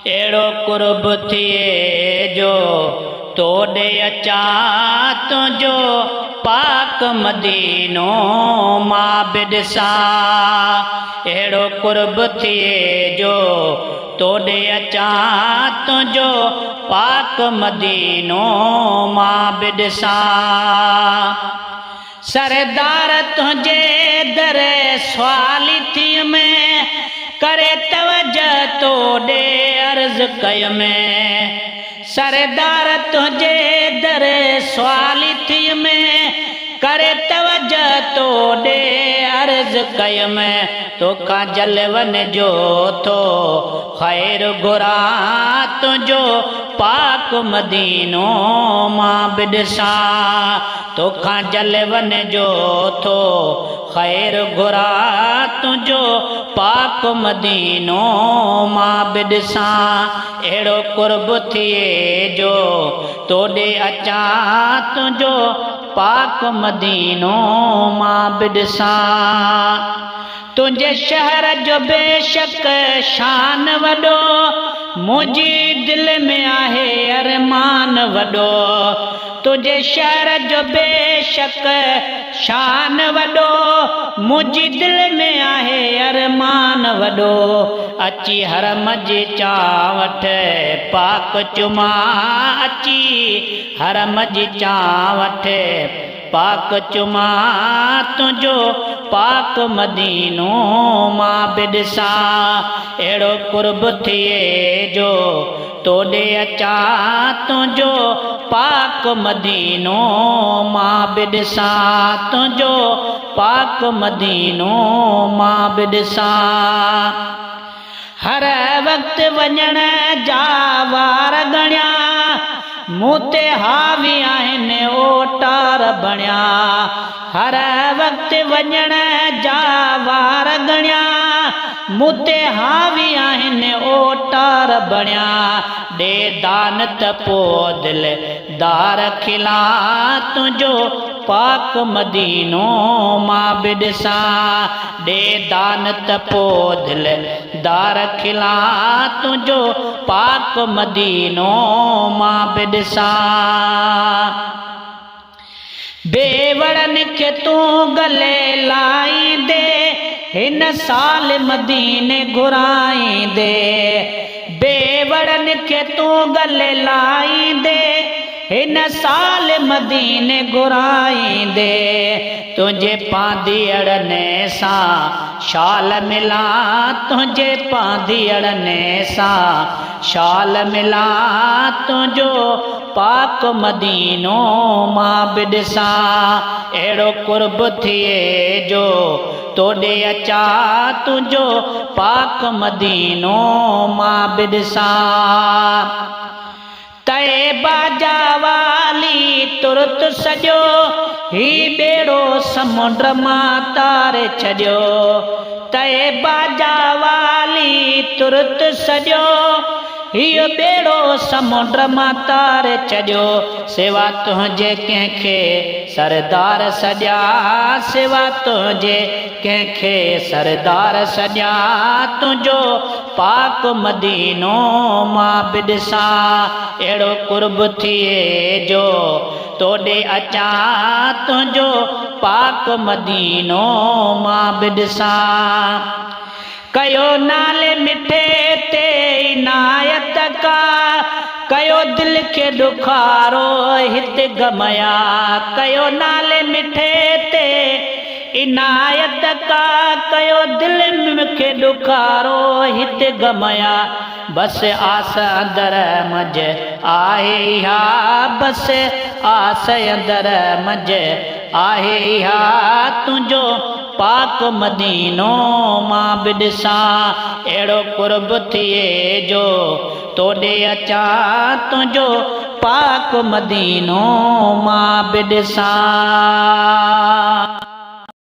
एड़ो कुर्ब थिए जो तोड़े अचा तुझो पाक मदीनो मां बिडसा। एड़ो कुर्ब थिए जो तोड़े अचा तुझो पाक मदीनो मां बिडसा। सरदार तुझे दर सवाली थी में करे तवज्जो तोड़े अर्ज कय में। सरदार तुझे दर सवाली थी में करे तवज्जो तोड़े अर्ज कय में। तोखा जलवन जो थो खैर घुरा तुझो पाक मदीनो मां बिडसा। तोखा जलवन जो थो खैर घुरा तुझो पाक मदीनो मां बिडसा। एड़ो कुर्ब थिए जो तोड़े अचा तुझो पाक मदीनो मां बिडसा। तुझे शहर जो बेशक शान वडो मुझी दिल में आहे अरमान वडो। तुझे शहर जो बेशक शान वडो मुझी दिल में आहे अरमान वडो। अची हरम जी चावट पाक चुमा अची हरम जी चावट पाक चुमा तुझो पाक मदीनो मां बिडसा। एड़ो कुर्ब थिए जो तोड़े अचा तुझो पाक मदीनो मां बिडसा। तुझो पाक मदीनो मां बिडसा। हर वक्त वञण जा वार गणिया मूं ते हावी आहिनि ओटार बणिया। हर वक्त वञण जा वार गणिया मूं ते हावी आहिनि ओटार बणिया। ॾे दान त पोइ दिलदार खिला तुझो पाक मदीनो मां बिडसा। ॾे दान त पोइ दिलदार खिला तुझो पाक मदीनो मां बिडसा। बेवड़न खे तूं गले लाईंदे हिन साल मदीने घुराईंदे। बेवड़न खे तूं गले लाईंदे हिन साल मदीने घुराईंदे। तुझे पांधीअड़ने सां शाल मिला तुझे पांधीअड़ने सां शाल मिला तुझो पाक मदीनो मां बिडसा। एड़ो कुर्ब थिए जो तोड़े अचा तुझो पाक मदीनो मां बिडसा। तए बाजा वाली तुरत सजो ही बेड़ो समुंड मां तारे छॾियो। तए बाजा वाली तुरत सजो हियो बेड़ो समुंड मां तारे छॾियो। सिवा तुंहिंजे कंहिंखे सरदार सॼा सिवा तुंहिंजे कंहिंखे सरदार सॼा तुझो पाक मदीनो मां बिडसा। एड़ो कुर्ब थिए जो तोड़े अचा तुझो पाक मदीनो मां बिडसा। कयो नाले मिठे ते इनायत का कयो दिल के दुखारो हित गमया। कयो नाले मिठे ते इनायत का कयो दिल के दुखारो हित गमया। बस आस अंदर मज आहे हा बस आस अंदर मज आहे हा तुझो पाक मदीनो मां बिडसा। एड़ो कुर्ब थिए जो तोड़े अचा तुझो पाक मदीनो मां बिडसा।